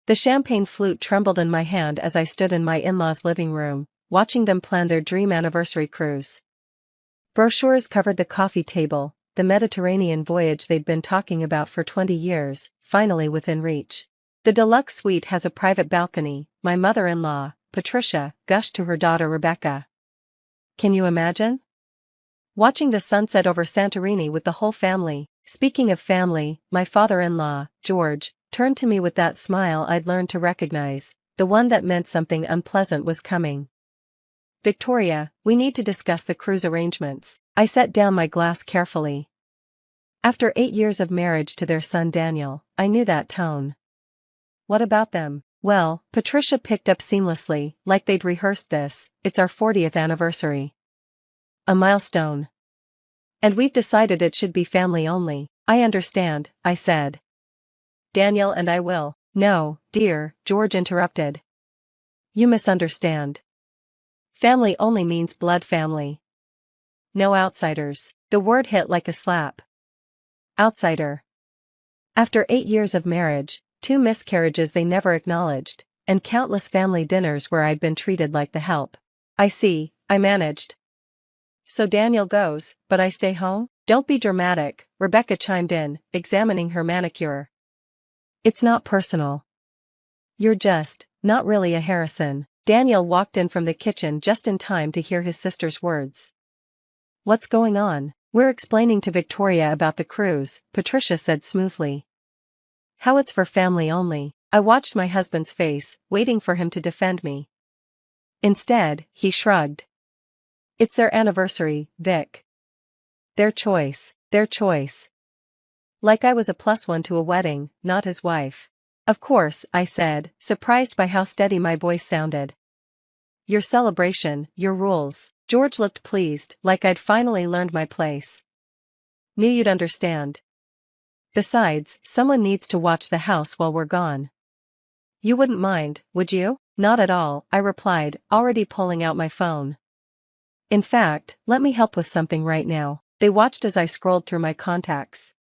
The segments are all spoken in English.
The champagne flute trembled in my hand as I stood in my in-laws' living room, watching them plan their dream anniversary cruise. Brochures covered the coffee table, the Mediterranean voyage they'd been talking about for 20 years, finally within reach. The deluxe suite has a private balcony, my mother-in-law, Patricia, gushed to her daughter Rebecca. Can you imagine? Watching the sunset over Santorini with the whole family. Speaking of family, my father-in-law, George, turned to me with that smile I'd learned to recognize, the one that meant something unpleasant was coming. Victoria, we need to discuss the cruise arrangements. I set down my glass carefully. After 8 years of marriage to their son Daniel, I knew that tone. What about them? Well, Patricia picked up seamlessly, like they'd rehearsed this, it's our 40th anniversary. A milestone. And we've decided it should be family only. I understand, I said. Daniel and I will. No, dear, George interrupted. You misunderstand. Family only means blood family. No outsiders. The word hit like a slap. Outsider. After 8 years of marriage, 2 miscarriages they never acknowledged, and countless family dinners where I'd been treated like the help. I see, I managed. So Daniel goes, but I stay home? Don't be dramatic, Rebecca chimed in, examining her manicure. It's not personal. You're just, not really a Harrison. Daniel walked in from the kitchen just in time to hear his sister's words. What's going on? We're explaining to Victoria about the cruise, Patricia said smoothly. How it's for family only. I watched my husband's face, waiting for him to defend me. Instead, he shrugged. It's their anniversary, Vic. Their choice, their choice. Like I was a +1 to a wedding, not his wife. Of course, I said, surprised by how steady my voice sounded. Your celebration, your rules. George looked pleased, like I'd finally learned my place. Knew you'd understand. Besides, someone needs to watch the house while we're gone. You wouldn't mind, would you? Not at all, I replied, already pulling out my phone. In fact, let me help with something right now. They watched as I scrolled through my contacts.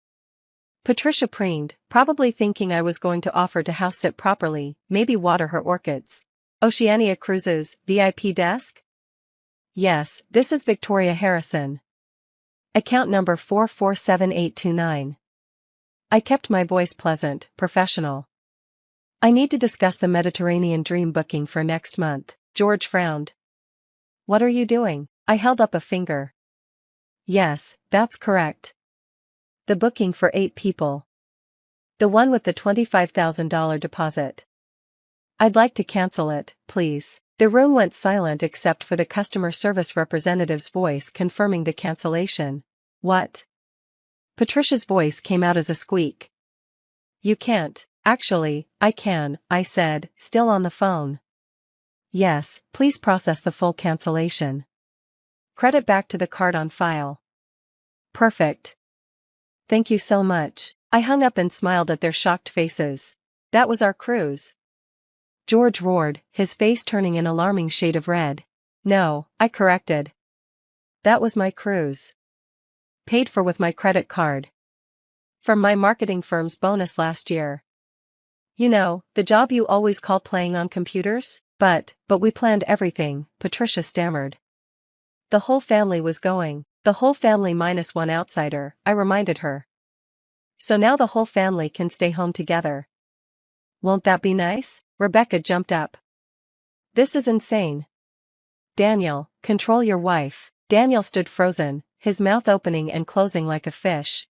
Patricia preened, probably thinking I was going to offer to house sit properly, maybe water her orchids. Oceania Cruises, VIP desk? Yes, this is Victoria Harrison. Account number 447829. I kept my voice pleasant, professional. I need to discuss the Mediterranean dream booking for next month. George frowned. What are you doing? I held up a finger. Yes, that's correct. The booking for 8 people. The one with the $25,000 deposit. I'd like to cancel it, please. The room went silent except for the customer service representative's voice confirming the cancellation. What? Patricia's voice came out as a squeak. You can't. Actually, I can, I said, still on the phone. Yes, please process the full cancellation. Credit back to the card on file. Perfect. Thank you so much. I hung up and smiled at their shocked faces. That was our cruise. George roared, his face turning an alarming shade of red. No, I corrected. That was my cruise. Paid for with my credit card. From my marketing firm's bonus last year. You know, the job you always call playing on computers? But we planned everything, Patricia stammered. The whole family was going. The whole family minus one outsider, I reminded her. So now the whole family can stay home together. Won't that be nice? Rebecca jumped up. This is insane. Daniel, control your wife. Daniel stood frozen, his mouth opening and closing like a fish.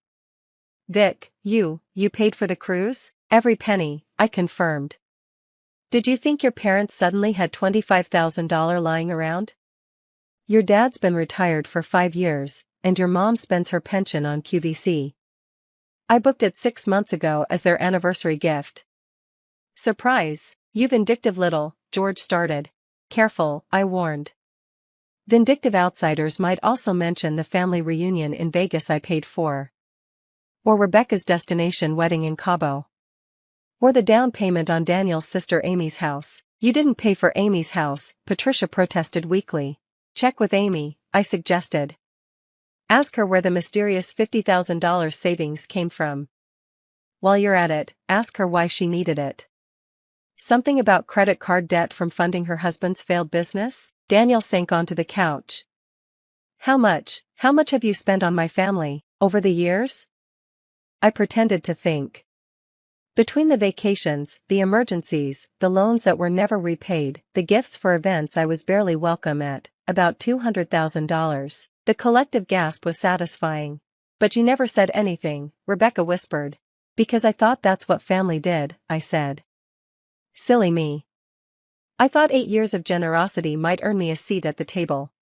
Vic, you paid for the cruise? Every penny, I confirmed. Did you think your parents suddenly had $25,000 lying around? Your dad's been retired for 5 years, and your mom spends her pension on QVC. I booked it 6 months ago as their anniversary gift. Surprise, you vindictive little, George started. Careful, I warned. Vindictive outsiders might also mention the family reunion in Vegas I paid for. Or Rebecca's destination wedding in Cabo. Or the down payment on Daniel's sister Amy's house. You didn't pay for Amy's house, Patricia protested weakly. Check with Amy, I suggested. Ask her where the mysterious $50,000 savings came from. While you're at it, ask her why she needed it. Something about credit card debt from funding her husband's failed business? Daniel sank onto the couch. How much have you spent on my family, over the years? I pretended to think. Between the vacations, the emergencies, the loans that were never repaid, the gifts for events I was barely welcome at, about $200,000. The collective gasp was satisfying. But you never said anything, Rebecca whispered. Because I thought that's what family did, I said. Silly me. I thought 8 years of generosity might earn me a seat at the table.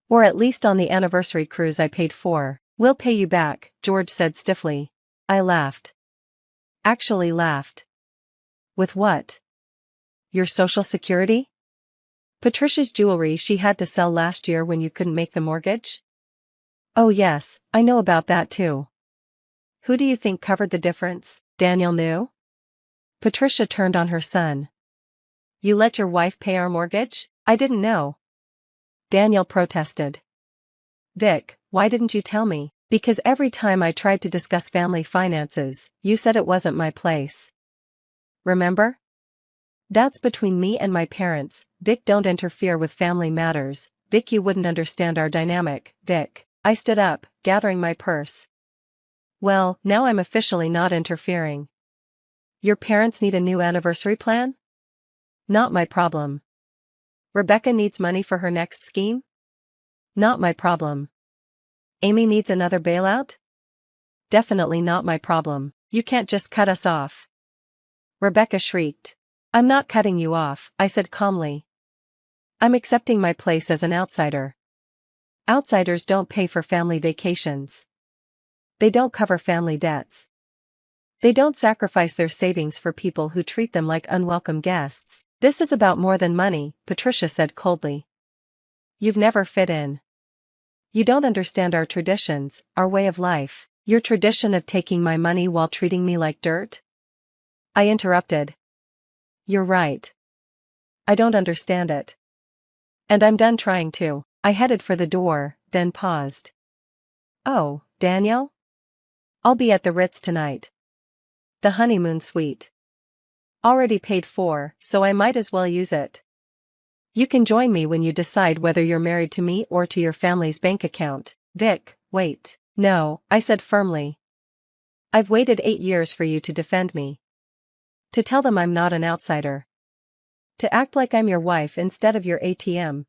Or at least on the anniversary cruise I paid for. We'll pay you back, George said stiffly. I laughed. Actually laughed. With what? Your Social Security? Patricia's jewelry she had to sell last year when you couldn't make the mortgage? Oh yes, I know about that too. Who do you think covered the difference? Daniel knew? Patricia turned on her son. You let your wife pay our mortgage? I didn't know. Daniel protested. Vic, why didn't you tell me? Because every time I tried to discuss family finances, you said it wasn't my place. Remember? That's between me and my parents, Vic. Don't interfere with family matters, Vic. You wouldn't understand our dynamic, Vic. I stood up, gathering my purse. Well, now I'm officially not interfering. Your parents need a new anniversary plan? Not my problem. Rebecca needs money for her next scheme? Not my problem. Amy needs another bailout? Definitely not my problem. You can't just cut us off. Rebecca shrieked. I'm not cutting you off, I said calmly. I'm accepting my place as an outsider. Outsiders don't pay for family vacations. They don't cover family debts. They don't sacrifice their savings for people who treat them like unwelcome guests. This is about more than money, Patricia said coldly. You've never fit in. You don't understand our traditions, our way of life, your tradition of taking my money while treating me like dirt. I interrupted. You're right. I don't understand it. And I'm done trying to. I headed for the door, then paused. Oh, Daniel? I'll be at the Ritz tonight. The honeymoon suite. Already paid for, so I might as well use it. You can join me when you decide whether you're married to me or to your family's bank account. Vic, wait. No, I said firmly. I've waited 8 years for you to defend me. To tell them I'm not an outsider. To act like I'm your wife instead of your ATM.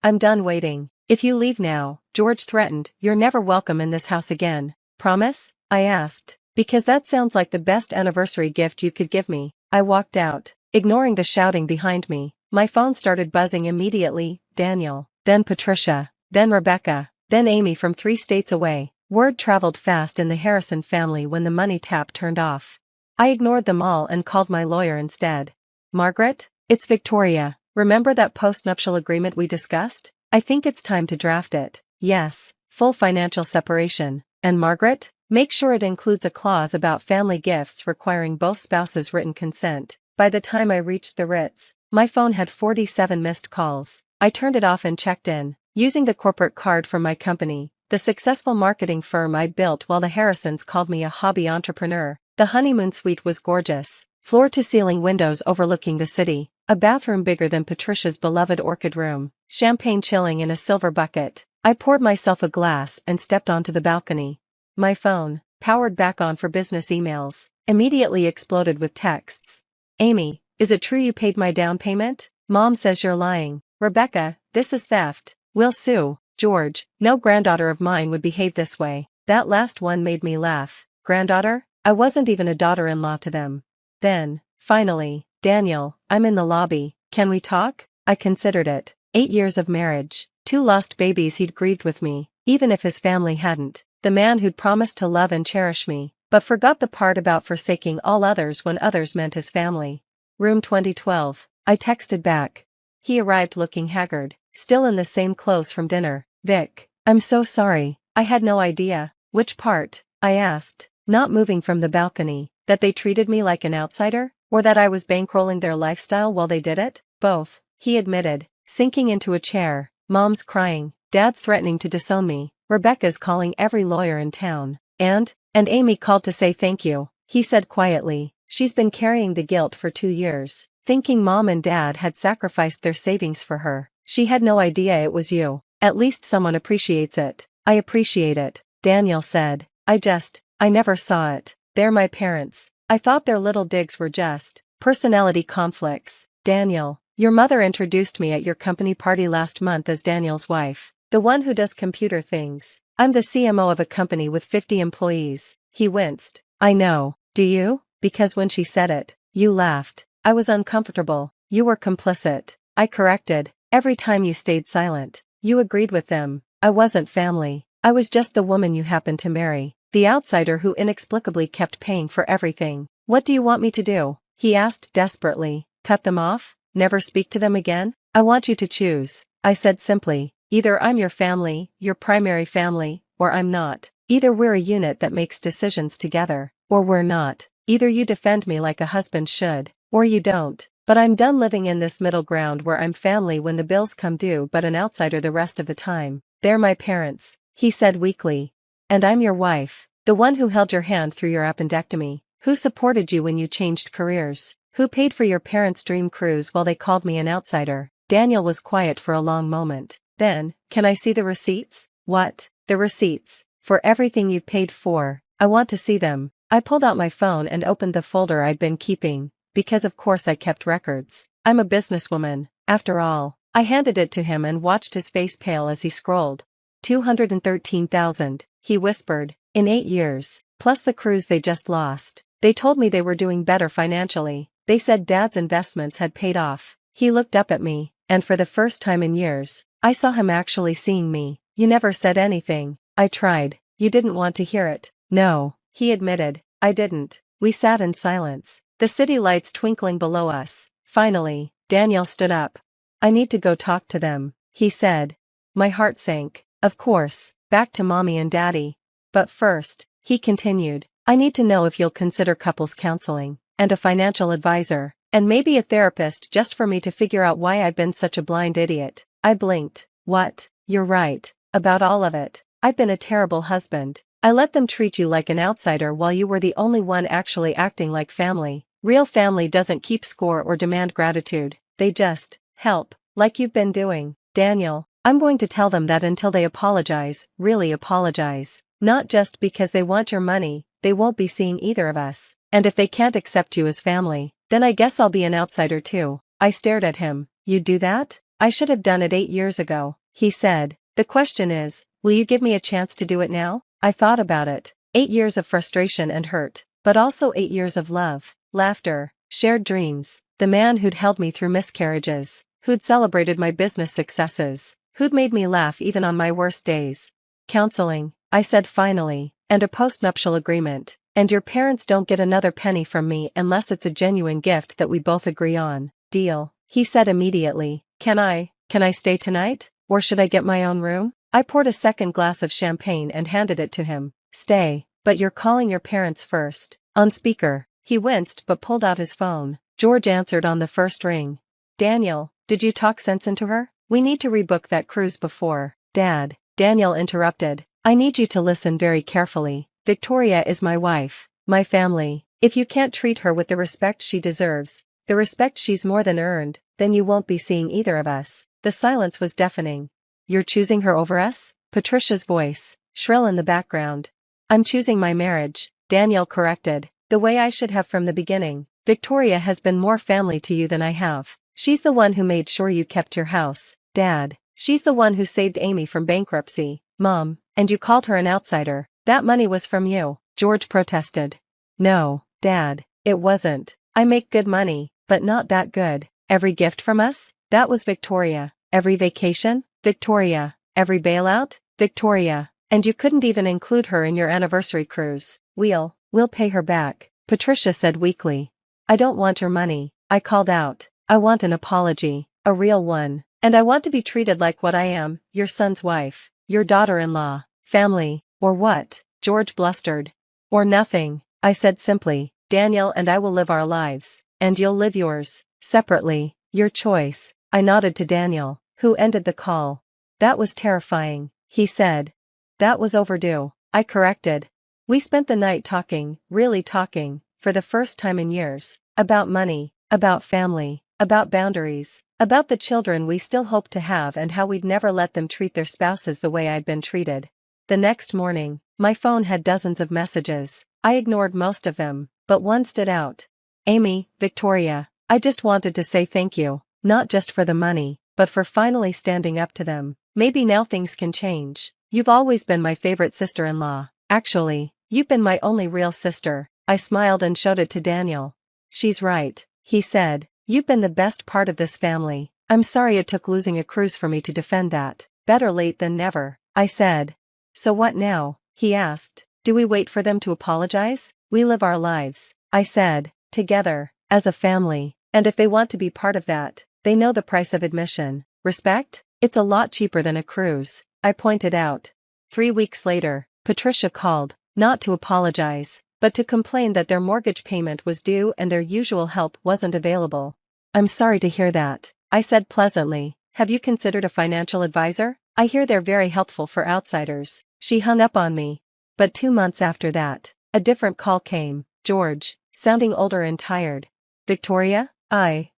I'm done waiting. If you leave now, George threatened, you're never welcome in this house again. Promise? I asked. Because that sounds like the best anniversary gift you could give me. I walked out, ignoring the shouting behind me. My phone started buzzing immediately. Daniel, then Patricia, then Rebecca, then Amy from 3 states away. Word traveled fast in the Harrison family when the money tap turned off. I ignored them all and called my lawyer instead. Margaret, it's Victoria. Remember that post-nuptial agreement we discussed? I think it's time to draft it. Yes, full financial separation. And Margaret? Make sure it includes a clause about family gifts requiring both spouses' written consent. By the time I reached the Ritz, my phone had 47 missed calls. I turned it off and checked in, using the corporate card from my company, the successful marketing firm I'd built while the Harrisons called me a hobby entrepreneur. The honeymoon suite was gorgeous, floor-to-ceiling windows overlooking the city, a bathroom bigger than Patricia's beloved orchid room, champagne chilling in a silver bucket. I poured myself a glass and stepped onto the balcony. My phone, powered back on for business emails, immediately exploded with texts. Amy, is it true you paid my down payment? Mom says you're lying. Rebecca, this is theft. We'll sue. George, no granddaughter of mine would behave this way. That last one made me laugh. Granddaughter? I wasn't even a daughter-in-law to them. Then, finally, Daniel, I'm in the lobby. Can we talk? I considered it. 8 years of marriage, 2 lost babies he'd grieved with me, even if his family hadn't. The man who'd promised to love and cherish me, but forgot the part about forsaking all others when others meant his family. Room 2012. I texted back. He arrived looking haggard, still in the same clothes from dinner. Vic, I'm so sorry, I had no idea. Which part? I asked, not moving from the balcony. That they treated me like an outsider? Or that I was bankrolling their lifestyle while they did it? Both, he admitted, sinking into a chair. Mom's crying, Dad's threatening to disown me. Rebecca's calling every lawyer in town. And Amy called to say thank you, he said quietly. She's been carrying the guilt for 2 years, thinking mom and dad had sacrificed their savings for her. She had no idea it was you. At least someone appreciates it. I appreciate it, Daniel said. I never saw it. They're my parents. I thought their little digs were just personality conflicts. Daniel, your mother introduced me at your company party last month as Daniel's wife. The one who does computer things. I'm the CMO of a company with 50 employees. He winced. I know. Do you? Because when she said it, you laughed. I was uncomfortable. You were complicit. I corrected. Every time you stayed silent, you agreed with them. I wasn't family. I was just the woman you happened to marry. The outsider who inexplicably kept paying for everything. What do you want me to do? He asked desperately. Cut them off? Never speak to them again? I want you to choose. I said simply. Either I'm your family, your primary family, or I'm not. Either we're a unit that makes decisions together, or we're not. Either you defend me like a husband should, or you don't. But I'm done living in this middle ground where I'm family when the bills come due but an outsider the rest of the time. They're my parents, he said weakly. And I'm your wife, the one who held your hand through your appendectomy, who supported you when you changed careers, who paid for your parents' dream cruise while they called me an outsider. Daniel was quiet for a long moment. Then, can I see the receipts? What? The receipts. For everything you've paid for. I want to see them. I pulled out my phone and opened the folder I'd been keeping, because of course I kept records. I'm a businesswoman, after all. I handed it to him and watched his face pale as he scrolled. 213,000, he whispered, in 8 years, plus the cruise they just lost. They told me they were doing better financially. They said Dad's investments had paid off. He looked up at me, and for the first time in years, I saw him actually seeing me. You never said anything. I tried. You didn't want to hear it. No, he admitted. I didn't. We sat in silence, the city lights twinkling below us. Finally, Daniel stood up. I need to go talk to them, he said. My heart sank. Of course, back to mommy and daddy. But first, he continued, I need to know if you'll consider couples counseling, and a financial advisor, and maybe a therapist just for me to figure out why I've been such a blind idiot. I blinked. What? You're right. About all of it. I've been a terrible husband. I let them treat you like an outsider while you were the only one actually acting like family. Real family doesn't keep score or demand gratitude. They just help, like you've been doing. Daniel, I'm going to tell them that until they apologize, really apologize. Not just because they want your money, they won't be seeing either of us. And if they can't accept you as family, then I guess I'll be an outsider too. I stared at him. You'd do that? I should have done it 8 years ago, he said. The question is, will you give me a chance to do it now? I thought about it. 8 years of frustration and hurt, but also 8 years of love, laughter, shared dreams. The man who'd held me through miscarriages, who'd celebrated my business successes, who'd made me laugh even on my worst days. Counseling, I said finally, and a postnuptial agreement. And your parents don't get another penny from me unless it's a genuine gift that we both agree on. Deal, he said immediately. Can I stay tonight? Or should I get my own room? I poured a second glass of champagne and handed it to him. Stay, but you're calling your parents first. On speaker, he winced but pulled out his phone. George answered on the first ring. Daniel, did you talk sense into her? We need to rebook that cruise before. Dad, Daniel interrupted. I need you to listen very carefully. Victoria is my wife, my family. If you can't treat her with the respect she deserves, the respect she's more than earned, then you won't be seeing either of us. The silence was deafening. You're choosing her over us? Patricia's voice, shrill in the background. I'm choosing my marriage, Daniel corrected, the way I should have from the beginning. Victoria has been more family to you than I have. She's the one who made sure you kept your house, Dad. She's the one who saved Amy from bankruptcy, Mom, and you called her an outsider. That money was from you, George protested. No, Dad, it wasn't. I make good money, but not that good. Every gift from us? That was Victoria. Every vacation? Victoria. Every bailout? Victoria. And you couldn't even include her in your anniversary cruise. We'll pay her back, Patricia said weakly. I don't want your money, I called out. I want an apology, a real one. And I want to be treated like what I am, your son's wife, your daughter-in-law, family, or what? George blustered. Or nothing, I said simply. Daniel and I will live our lives, and you'll live yours, separately, your choice. I nodded to Daniel, who ended the call. That was terrifying, he said. That was overdue, I corrected. We spent the night talking, really talking. for the first time in years, about money, about family, about boundaries, about the children we still hope to have and how we'd never let them treat their spouses the way I'd been treated. The next morning, my phone had dozens of messages. I ignored most of them, but one stood out. Amy, Victoria, I just wanted to say thank you, not just for the money, but for finally standing up to them. Maybe now things can change. You've always been my favorite sister-in-law. Actually, you've been my only real sister. I smiled and showed it to Daniel. She's right, he said. You've been the best part of this family. I'm sorry it took losing a cruise for me to defend that. Better late than never, I said. So what now? He asked. Do we wait for them to apologize? We live our lives, I said, together, as a family, and if they want to be part of that, they know the price of admission. Respect? It's a lot cheaper than a cruise, I pointed out. 3 weeks later, Patricia called, not to apologize, but to complain that their mortgage payment was due and their usual help wasn't available. I'm sorry to hear that, I said pleasantly. Have you considered a financial advisor? I hear they're very helpful for outsiders. She hung up on me. But 2 months after that, a different call came. George, sounding older and tired. Victoria,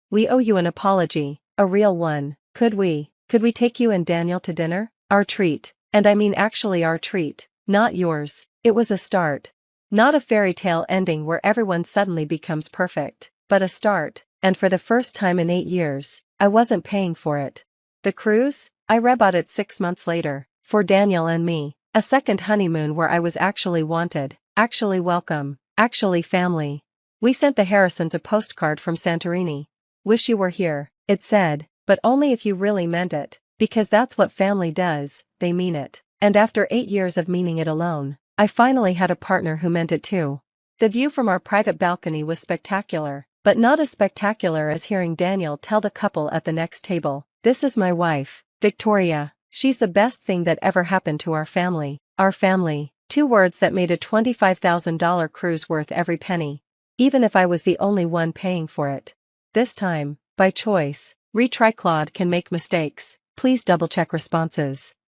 we owe you an apology, a real one. Could we take you and Daniel to dinner? Our treat, and I mean actually our treat, not yours. It was a start. Not a fairy tale ending where everyone suddenly becomes perfect, but a start, and for the first time in 8 years, I wasn't paying for it. The cruise? I rebought it 6 months later, for Daniel and me, a second honeymoon where I was actually wanted, actually welcome, actually family. We sent the Harrisons a postcard from Santorini. Wish you were here, it said, but only if you really meant it, because that's what family does, they mean it. And after 8 years of meaning it alone, I finally had a partner who meant it too. The view from our private balcony was spectacular, but not as spectacular as hearing Daniel tell the couple at the next table, "This is my wife, Victoria. She's the best thing that ever happened to our family." Our family, 2 words that made a $25,000 cruise worth every penny. Even if I was the only one paying for it. This time, by choice. Retry. Claude can make mistakes. Please double-check responses.